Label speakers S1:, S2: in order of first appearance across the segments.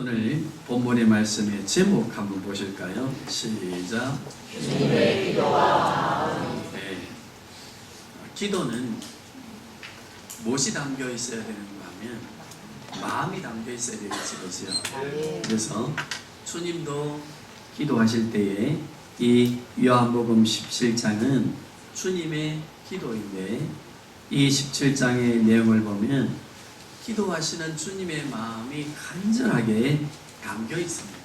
S1: 오늘 본문의 말씀의 제목 한번 보실까요? 시작.
S2: 주님의 기도와
S1: 네. 기도는 무엇이 담겨 있어야 되는가 하면 마음이 담겨 있어야 되겠지, 그렇죠? 그래서 주님도 기도하실 때에 이 요한복음 17장은 주님의 기도인데, 이 17장의 내용을 보면 기도하시는 주님의 마음이 간절하게 담겨 있습니다.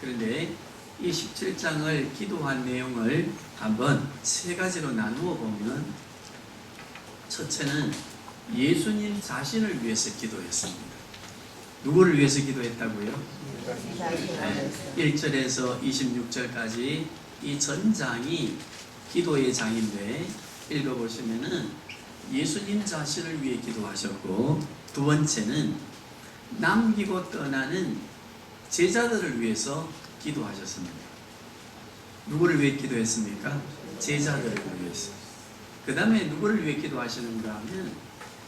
S1: 그런데 이 17장을 기도한 내용을 한번 세 가지로 나누어 보면, 첫째는 예수님 자신을 위해서 기도했습니다. 누구를 위해서 기도했다고요? 네, 1절에서 26절까지 이 전장이 기도의 장인데, 읽어보시면은 예수님 자신을 위해 기도하셨고, 두 번째는 남기고 떠나는 제자들을 위해서 기도하셨습니다. 누구를 위해 기도했습니까? 제자들을 위해서. 그 다음에 누구를 위해 기도하시는가 하면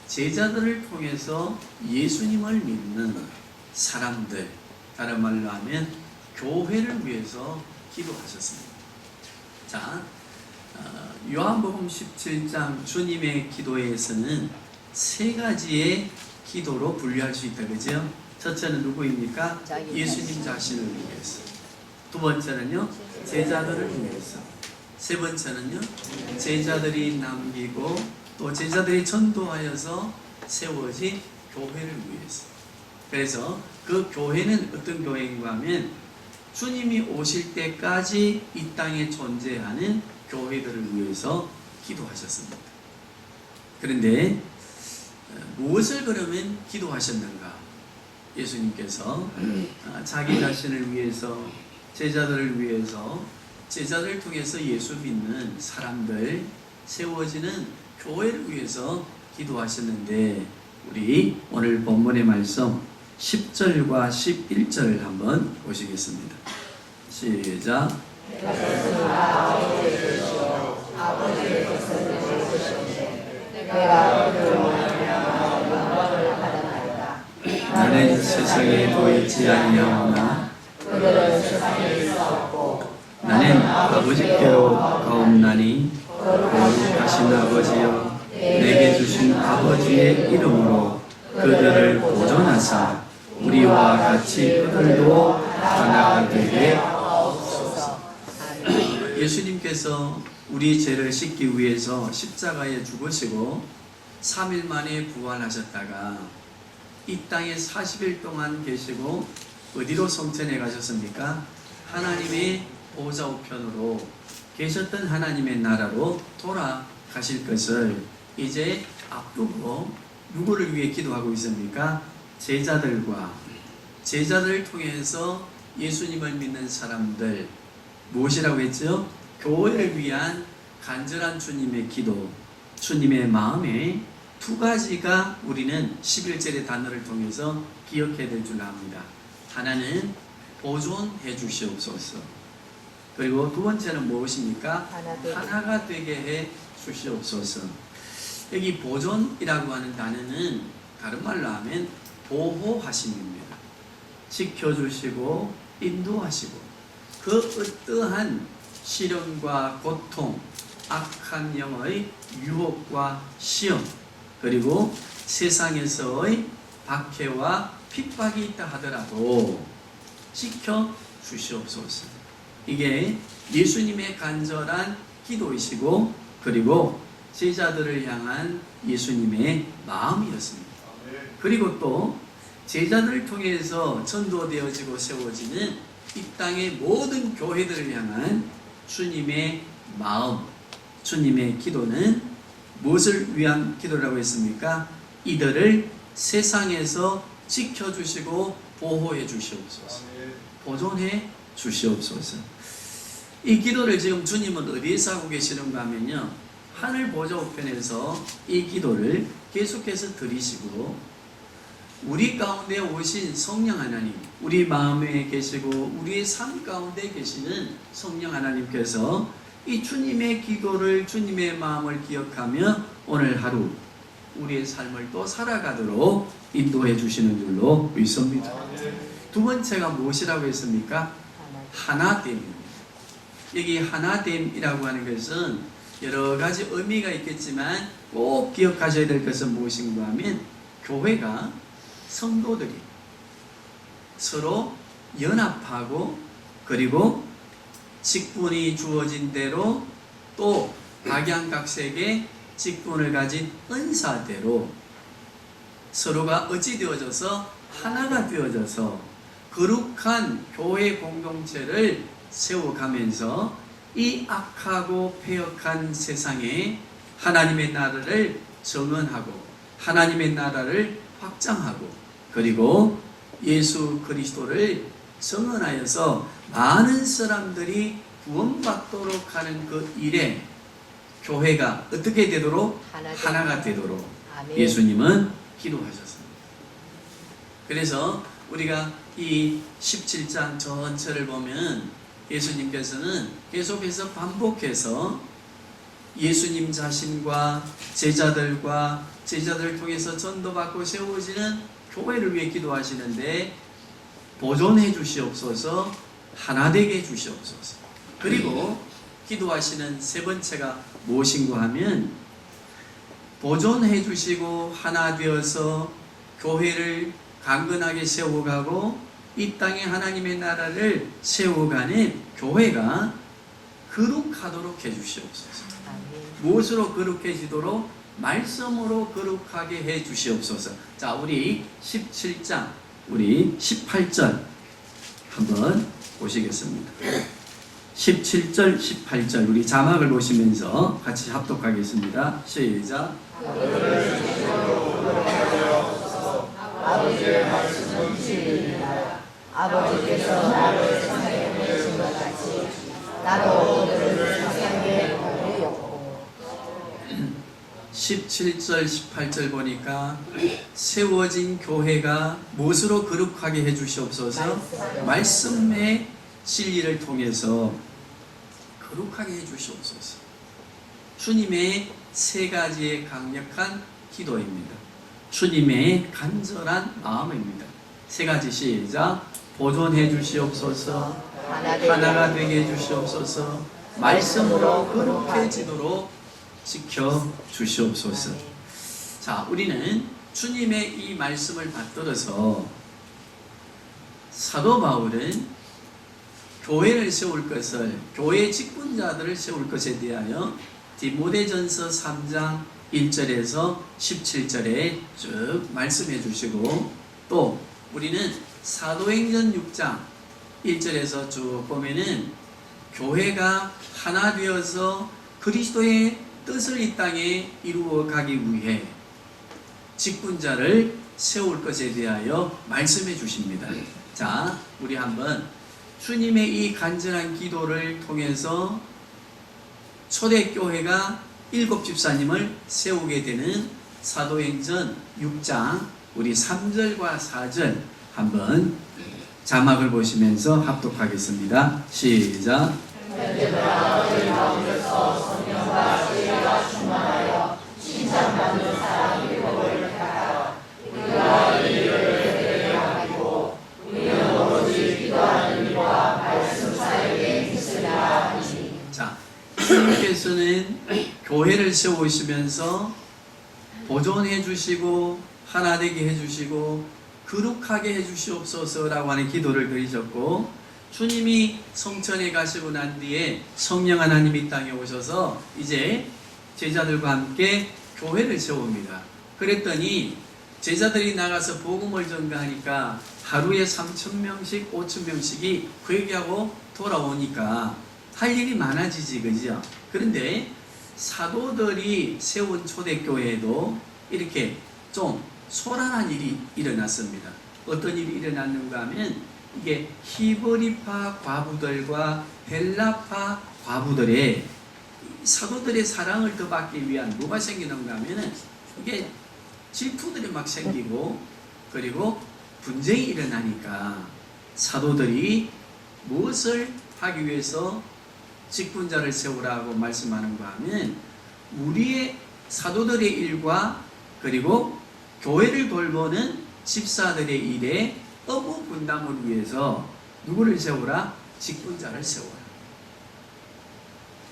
S1: 제자들을 통해서 예수님을 믿는 사람들, 다른 말로 하면 교회를 위해서 기도하셨습니다. 자, 요한복음 17장 주님의 기도에서는 세 가지의 기도로 분류할 수 있다, 그죠? 첫째는 누구입니까? 예수님 자신을 위해서. 두 번째는요, 제자들을 위해서. 세 번째는요, 제자들이 남기고 또 제자들이 전도하여서 세워진 교회를 위해서. 그래서 그 교회는 어떤 교회인가 하면 주님이 오실 때까지 이 땅에 존재하는 교회들을 위해서 기도하셨습니다. 그런데 무엇을 그러면 기도하셨는가? 예수님께서 자기 자신을 위해서, 제자들을 위해서, 제자들을 통해서 예수 믿는 사람들, 세워지는 교회를 위해서 기도하셨는데, 우리 오늘 본문의 말씀 10절과 11절을 한번 보시겠습니다. 시작.
S2: 아버지의 것을 내주시오니 내가 그로 영광을 받아나이다.
S1: 나는 세상에 보이지 아니하오나
S2: 그들은 세상에 있었고
S1: 나는 아버지께로 가옵나니 거룩하신 아버지여, 내게 주신 아버지의 이름으로 그들을 보존하사 우리와 같이 그들도 하나가 되게 하옵소서. 예수님께서 우리 죄를 씻기 위해서 십자가에 죽으시고 3일 만에 부활하셨다가 이 땅에 40일 동안 계시고 어디로 성천에 가셨습니까? 하나님의 보좌 우편으로 계셨던 하나님의 나라로 돌아가실 것을 이제 앞두고 누구를 위해 기도하고 있습니까? 제자들을 통해서 예수님을 믿는 사람들, 무엇이라고 했죠? 교회를 위한 간절한 주님의 기도, 주님의 마음에 두 가지가 우리는 11절의 단어를 통해서 기억해야 될 줄 압니다. 하나는 보존해 주시옵소서. 그리고 두 번째는 무엇입니까? 하나가 되게 해 주시옵소서. 여기 보존이라고 하는 단어는 다른 말로 하면 보호하심입니다. 지켜주시고 인도하시고 그 어떠한 시련과 고통, 악한 영의 유혹과 시험, 그리고 세상에서의 박해와 핍박이 있다 하더라도 지켜주시옵소서. 이게 예수님의 간절한 기도이시고, 그리고 제자들을 향한 예수님의 마음이었습니다. 그리고 또 제자들을 통해서 전도되어지고 세워지는 이 땅의 모든 교회들을 향한 주님의 마음, 주님의 기도는 무엇을 위한 기도라고 했습니까? 이들을 세상에서 지켜주시고 보호해 주시옵소서. 보존해 주시옵소서. 이 기도를 지금 주님은 어디에서 하고 계시는가 하면요, 하늘 보좌 우편에서 이 기도를 계속해서 드리시고, 우리 가운데 오신 성령 하나님, 우리 마음에 계시고 우리의 삶 가운데 계시는 성령 하나님께서 이 주님의 기도를, 주님의 마음을 기억하며 오늘 하루 우리의 삶을 또 살아가도록 인도해 주시는 줄로 믿습니다. 두 번째가 무엇이라고 했습니까? 하나됨입니다. 여기 하나됨이라고 하는 것은 여러 가지 의미가 있겠지만 꼭 기억하셔야 될 것은 무엇인가 하면 교회가 성도들이 서로 연합하고 그리고 직분이 주어진 대로 또 각양각색의 직분을 가진 은사대로 서로가 어찌 되어져서 하나가 되어져서 거룩한 교회 공동체를 세워가면서 이 악하고 패역한 세상에 하나님의 나라를 정언하고 하나님의 나라를 확장하고 그리고 예수 그리스도를 정언하여서 많은 사람들이 구원받도록 하는 그 일에 교회가 어떻게 되도록 하나가 되도록 예수님은 기도하셨습니다. 그래서 우리가 이 17장 전체를 보면 예수님께서는 계속해서 반복해서 예수님 자신과 제자들을 통해서 전도받고 세워지는 교회를 위해 기도하시는데 보존해 주시옵소서, 하나 되게 해 주시옵소서. 그리고 기도하시는 세 번째가 무엇인가 하면 보존해 주시고 하나 되어서 교회를 강건하게 세워가고 이 땅에 하나님의 나라를 세워가는 교회가 거룩하도록 해 주시옵소서. 무엇으로 거룩해지도록? 말씀으로 거룩하게 해 주시옵소서. 자, 우리 17장, 우리 18절 한번 보시겠습니다. 17절, 18절 우리 자막을 보시면서 같이 합독하겠습니다. 시작.
S2: 아버지의 말씀은 진리이다. 아버지께서 나를 세상에 보내신 것 같이 나도 너를 세상에 보내었고.
S1: 17절, 18절 보니까 세워진 교회가 무엇으로 거룩하게 해 주시옵소서? 말씀의 진리를 통해서 거룩하게 해 주시옵소서. 주님의 세 가지의 강력한 기도입니다. 주님의 간절한 마음입니다. 세 가지 시작. 보존해 주시옵소서. 하나가 되게 해 주시옵소서. 말씀으로 거룩해지도록 지켜 주시옵소서. 자, 우리는 주님의 이 말씀을 받들어서 사도 바울은 교회를 세울 것을, 교회 직분자들을 세울 것에 대하여 디모데전서 3장 1절에서 17절에 쭉 말씀해 주시고, 또 우리는 사도행전 6장 1절에서 쭉 보면은 교회가 하나 되어서 그리스도의 뜻을 이 땅에 이루어 가기 위해 직분자를 세울 것에 대하여 말씀해 주십니다. 자, 우리 한번 주님의 이 간절한 기도를 통해서 초대교회가 7 집사님을 세우게 되는 사도행전 6장 우리 3절과 4절 한번 자막을 보시면서 합독하겠습니다. 시작. 성령과 지혜가 충만하여 칭찬받는 사람 일곱을 택하여 우리가 이 일을 되게 하고 우리는 오로지 기도하는 일과 말씀 사역에 있으리라 하니. 자, 주님께서는 교회를 세우시면서 보존해 주시고 하나 되게 해 주시고 거룩하게 해 주시옵소서라고 하는 기도를 드리셨고, 주님이 성천에 가시고 난 뒤에 성령 하나님이 이 땅에 오셔서 이제 제자들과 함께 교회를 세웁니다. 그랬더니 제자들이 나가서 복음을 전가하니까 하루에 3,000명씩 5,000명씩이 회개하고 돌아오니까 할 일이 많아지지, 그죠? 그런데 사도들이 세운 초대교회에도 이렇게 좀 소란한 일이 일어났습니다. 어떤 일이 일어났는가 하면 이게 히브리파 과부들과 헬라파 과부들의 사도들의 사랑을 더 받기 위한 뭐가 생기는가 하면 이게 질투들이 막 생기고 그리고 분쟁이 일어나니까 사도들이 무엇을 하기 위해서 직분자를 세우라고 말씀하는가 하면 우리의 사도들의 일과 그리고 교회를 돌보는 집사들의 일에 업무 분담을 위해서 누구를 세우라? 직분자를 세워라.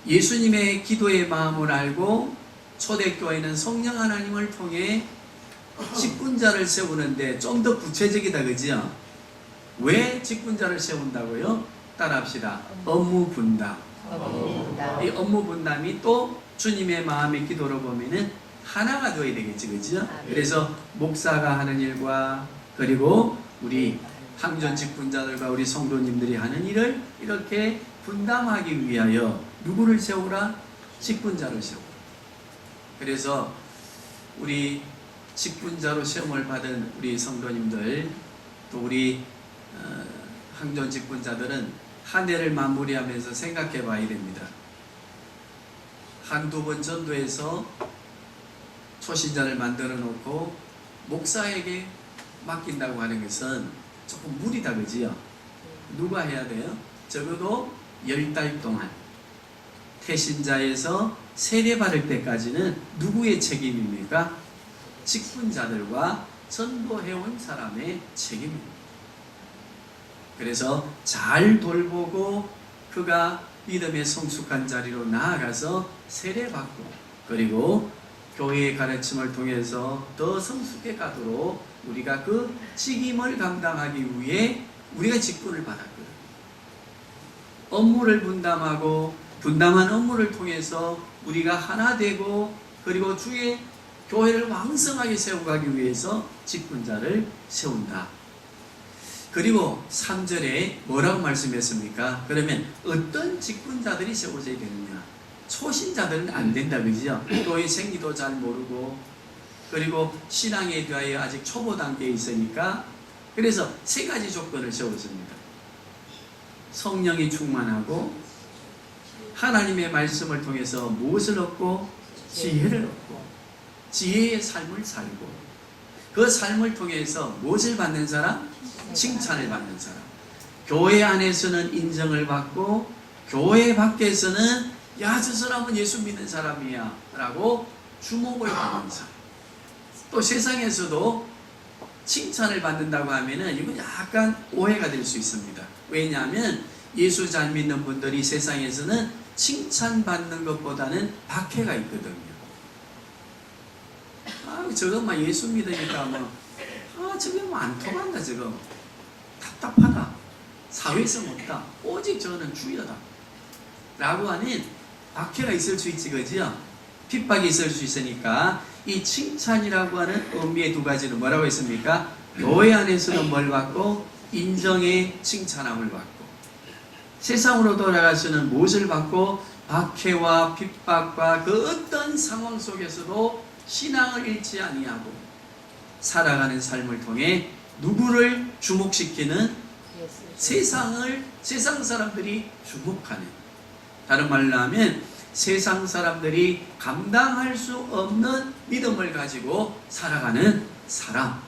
S1: 예수님의 기도의 마음을 알고 초대교회는 성령 하나님을 통해 직분자를 세우는데 좀 더 구체적이다, 그지요? 왜 직분자를 세운다고요? 따라합시다. 업무 분담. 이 업무 분담이 또 주님의 마음의 기도로 보면은 하나가 되어야 되겠지, 그죠? 그래서 목사가 하는 일과 그리고 우리 항전 직분자들과 우리 성도님들이 하는 일을 이렇게 분담하기 위하여 누구를 세우라? 직분자를 세우라. 그래서 우리 직분자로 시험을 받은 우리 성도님들 또 우리 항전 직분자들은 한 해를 마무리하면서 생각해 봐야 됩니다. 한두 번 전도해서 초신자를 만들어 놓고 목사에게 맡긴다고 하는 것은 조금 무리다, 그지요? 누가 해야 돼요? 적어도 10달 동안 태신자에서 세례 받을 때까지는 누구의 책임입니까? 직분자들과 전도해온 사람의 책임입니다. 그래서 잘 돌보고 그가 믿음의 성숙한 자리로 나아가서 세례받고 그리고 교회의 가르침을 통해서 더 성숙해 가도록 우리가 그 책임을 감당하기 위해 우리가 직분을 받았거든요. 업무를 분담하고 분담한 업무를 통해서 우리가 하나 되고 그리고 주의 교회를 왕성하게 세워가기 위해서 직분자를 세운다. 그리고 3절에 뭐라고 말씀했습니까? 그러면 어떤 직분자들이 세워져야 되느냐? 초신자들은 안 된다, 그죠? 교회 생리도 잘 모르고 그리고 신앙에 대하여 아직 초보 단계에 있으니까 그래서 3가지 조건을 세웠습니다. 성령이 충만하고 하나님의 말씀을 통해서 무엇을 얻고? 지혜를 얻고 지혜의 삶을 살고 그 삶을 통해서 무엇을 받는 사람? 칭찬을 받는 사람. 교회 안에서는 인정을 받고 교회 밖에서는 야, 저 사람은 예수 믿는 사람이야 라고 주목을 받는 사람. 또 세상에서도 칭찬을 받는다고 하면은 이건 약간 오해가 될 수 있습니다. 왜냐하면 예수 잘 믿는 분들이 세상에서는 칭찬받는 것보다는 박해가 있거든요. 아, 저거 막 예수 믿으니까 저게 안 통한다, 저거. 답답하다. 사회성 없다. 오직 저는 주여다. 라고 하는 박해가 있을 수 있지, 그지요? 핍박이 있을 수 있으니까 이 칭찬이라고 하는 의미의 2가지는 뭐라고 했습니까? 교회 안에서는 뭘 받고? 인정의 칭찬함을 받고 세상으로 돌아가서는 무엇을 받고? 박해와 핍박과 그 어떤 상황 속에서도 신앙을 잃지 아니하고 살아가는 삶을 통해 누구를 주목시키는? 세상 사람들이 주목하는, 다른 말로 하면 세상 사람들이 감당할 수 없는 믿음을 가지고 살아가는 사람,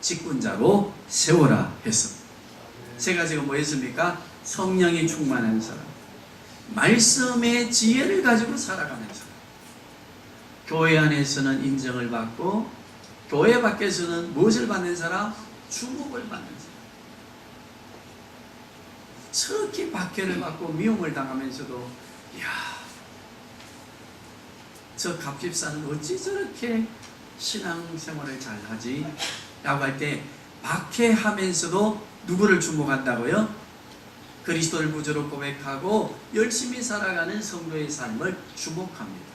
S1: 직분자로 세워라 했습니다. 3가지가 뭐였습니까? 성령이 충만한 사람, 말씀의 지혜를 가지고 살아가는 사람, 교회 안에서는 인정을 받고 교회 밖에서는 무엇을 받는 사람? 주목을 받는 사람. 저렇게 박해를 받고 미움을 당하면서도 이야, 저 갑집사는 어찌 저렇게 신앙생활을 잘하지? 라고 할 때 박해하면서도 누구를 주목한다고요? 그리스도를 구주로 고백하고 열심히 살아가는 성도의 삶을 주목합니다.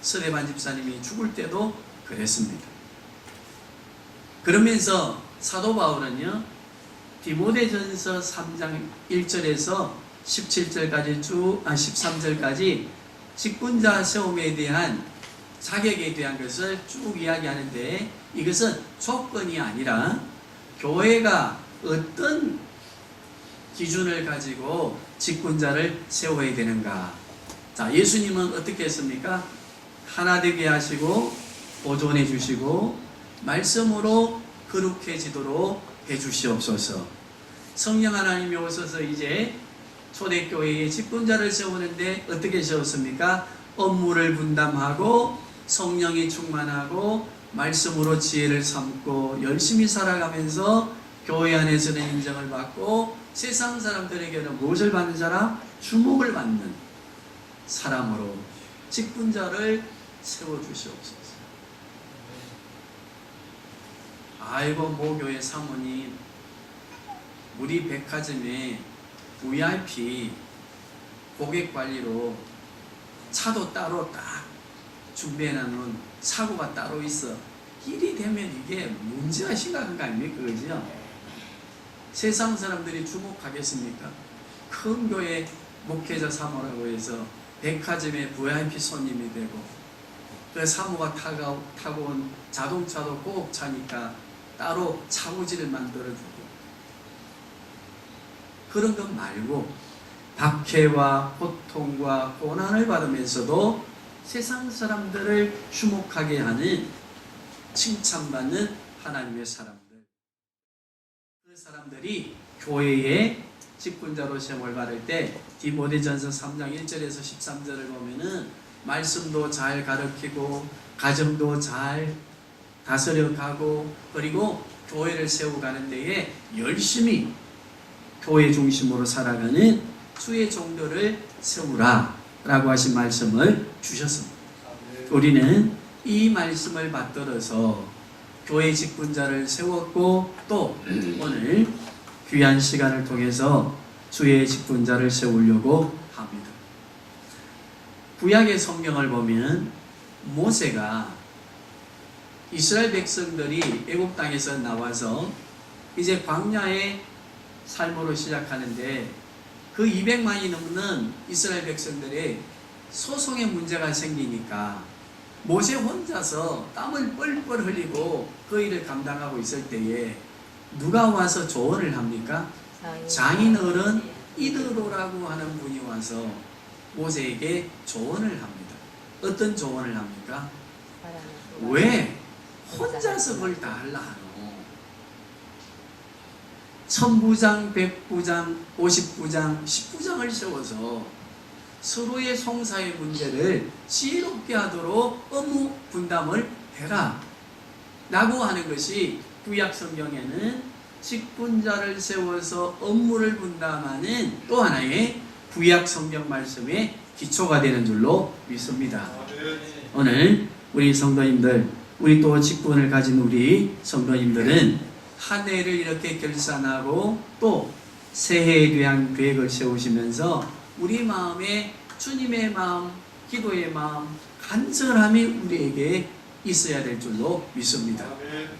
S1: 스데반 집사님이 죽을 때도 그랬습니다. 그러면서 사도 바울은요, 디모데전서 3장 1절에서 17절까지 13절까지 직분자 세움에 대한 자격에 대한 것을 쭉 이야기하는데 이것은 조건이 아니라 교회가 어떤 기준을 가지고 직분자를 세워야 되는가. 자, 예수님은 어떻게 했습니까? 하나 되게 하시고 보존해 주시고 말씀으로 거룩해지도록 해 주시옵소서. 성령 하나님이 오셔서 이제 초대교회의 직분자를 세우는데 어떻게 세웠습니까? 업무를 분담하고 성령이 충만하고 말씀으로 지혜를 삼고 열심히 살아가면서 교회 안에서는 인정을 받고 세상 사람들에게는 무엇을 받는 사람? 주목을 받는 사람으로 직분자를 세워주시옵소서. 아이고 모교회 사모님, 우리 백화점에 VIP 고객 관리로 차도 따로 딱 준비해놓은 사고가 따로 있어. 일이 되면 이게 문제가 심각한 거 아닙니까? 그죠? 세상 사람들이 주목하겠습니까? 큰 교회 목회자 사모라고 해서 백화점의 VIP 손님이 되고 그 사모가 타고 온 자동차도 꼭 차니까 따로 차고지를 만들어주고, 그런 것 말고 박해와 고통과 고난을 받으면서도 세상 사람들을 주목하게 하는, 칭찬받는 하나님의 사람들, 그 사람들이 교회의 직분자로 시험을 받을 때 디모데전서 3장 1절에서 13절을 보면은 말씀도 잘 가르치고 가정도 잘 다스려 가고 그리고 교회를 세워가는 데에 열심히 교회 중심으로 살아가는 주의 종들을 세우라 라고 하신 말씀을 주셨습니다. 우리는 이 말씀을 받들어서 교회 직분자를 세웠고 또 오늘 귀한 시간을 통해서 주의 직분자를 세우려고 합니다. 구약의 성경을 보면 모세가 이스라엘 백성들이 애굽 땅에서 나와서 이제 광야의 삶으로 시작하는데 그 200만이 넘는 이스라엘 백성들의 소송의 문제가 생기니까 모세 혼자서 땀을 뻘뻘 흘리고 그 일을 감당하고 있을 때에 누가 와서 조언을 합니까? 장인 어른 이드로라고 하는 분이 와서 모세에게 조언을 합니다. 어떤 조언을 합니까? 왜 혼자서 그걸 다 하려 하노? 천부장, 백부장, 50부장, 10부장을 세워서 서로의 송사의 문제를 지혜롭게 하도록 업무 분담을 해라 라고 하는 것이 구약 성경에는 직분자를 세워서 업무를 분담하는 또 하나의 구약 성경 말씀의 기초가 되는 줄로 믿습니다. 오늘 우리 성도님들, 우리 또 직분을 가진 우리 성도님들은 한 해를 이렇게 결산하고 또 새해에 대한 계획을 세우시면서 우리 마음에 주님의 마음, 기도의 마음, 간절함이 우리에게 있어야 될 줄로 믿습니다.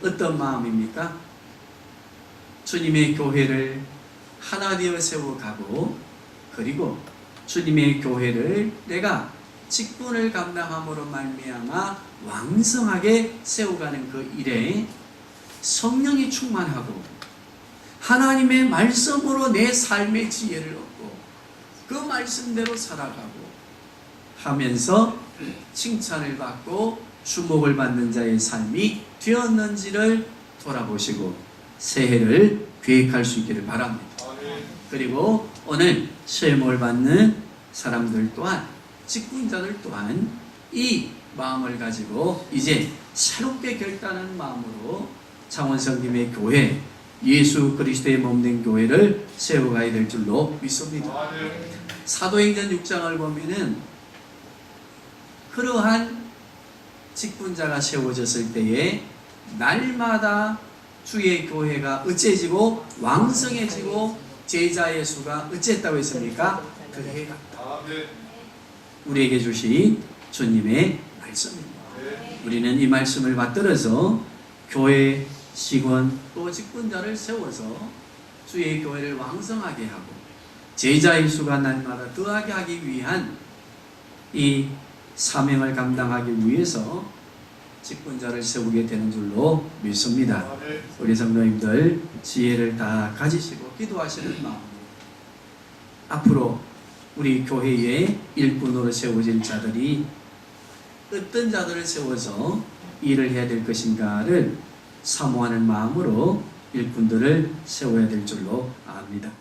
S1: 어떤 마음입니까? 주님의 교회를 하나 되어 세워가고 그리고 주님의 교회를 내가 직분을 감당함으로 말미암아 왕성하게 세워가는 그 일에 성령이 충만하고 하나님의 말씀으로 내 삶의 지혜를 얻고 그 말씀대로 살아가고 하면서 칭찬을 받고 주목을 받는 자의 삶이 되었는지를 돌아보시고 새해를 계획할 수 있기를 바랍니다. 그리고 오늘 시험을 받는 사람들 또한 직분자들 또한 이 마음을 가지고 이제 새롭게 결단하는 마음으로 창원성김의 교회, 예수 그리스도의 몸된 교회를 세워가야 될 줄로 믿습니다. 사도행전 6장을 보면은 그러한 직분자가 세워졌을 때에 날마다 주의 교회가 어째지고 왕성해지고 제자의 수가 어쨌다고 했습니까? 그해 같다. 우리에게 주신 주님의 말씀입니다. 우리는 이 말씀을 받들어서 교회 직원 또 직분자를 세워서 주의 교회를 왕성하게 하고 제자의 수가 날마다 더하게 하기 위한 이 사명을 감당하기 위해서 직분자를 세우게 되는 줄로 믿습니다. 우리 성도님들 지혜를 다 가지시고 기도하시는 마음으로 앞으로 우리 교회의 일꾼으로 세워질 자들이 어떤 자들을 세워서 일을 해야 될 것인가를 사모하는 마음으로 일꾼들을 세워야 될 줄로 압니다.